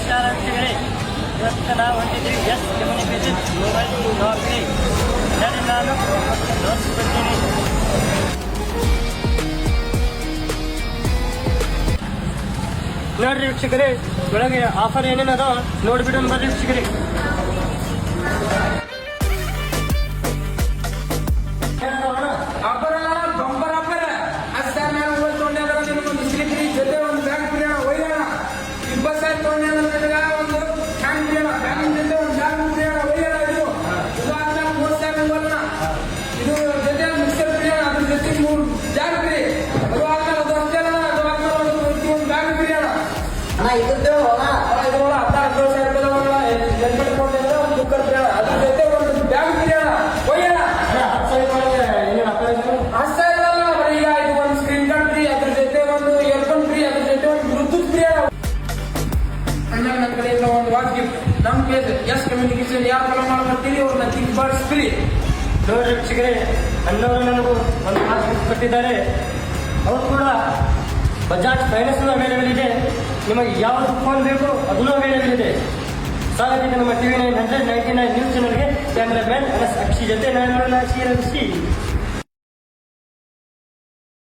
ನಮಸ್ಕಾರ ವೀಕ್ಷಕರೇ, ಇವತ್ತು ನಾವು ಹೊಂದಿದ್ದೀವಿ ಎಸ್ ಕಮ್ಯುನಿಕೇಷನ್ ಮೊಬೈಲ್ ಶಾಪ್ಗೆ. ಸರಿ, ನಾನು ತೋರಿಸ್ಬಿಡ್ತೀನಿ. ನೋಡ್ರಿ ವೀಕ್ಷಕರೇ, ಒಳಗೆ ಆಫರ್ ಏನೇನದ ನೋಡ್ಬಿಡೋಣ ಬರ್ರಿ ವೀಕ್ಷಕರೇ. ನಮ್ಮ ಪೇಜ್ ಎಸ್ ಕಮ್ಯುನಿಕೇಶನ್ ಯಾರು ಫಾಲೋ ಮಾಡ್ತೀರಿ ಅವ್ರನ್ನ ಥಿಂಕ್ ಬರ್ಡ್ಸ್ ಫ್ರೀ. ನೋಡ್ರಿ ವೀಕ್ಷಕರೇ, ಅನ್ನೋರು ನನಗೂ ಒಂದು ವಾಚ್ ಗಿಫ್ಟ್ ಕೊಟ್ಟಿದ್ದಾರೆ. ಅವರು ಕೂಡ ಬಜಾಜ್ ಫೈನಾನ್ಸ್ ಅವೈಲೇಬಲ್ ಇದೆ. ನಿಮಗೆ ಯಾವುದು ಫೋನ್ ಬೇಕು ಅದನ್ನು ಅವೈಲೇಬಲ್ ಇದೆ. ಸ್ವಾಗತ ನಮ್ಮ TV 999 ನ್ಯೂಸ್ ಚಾನಲ್ಗೆ. ಕ್ಯಾಮ್ರಾ ಮ್ಯಾನ್ ಅಕ್ಷಿ ಜೊತೆ ನಾನು ಸಿ.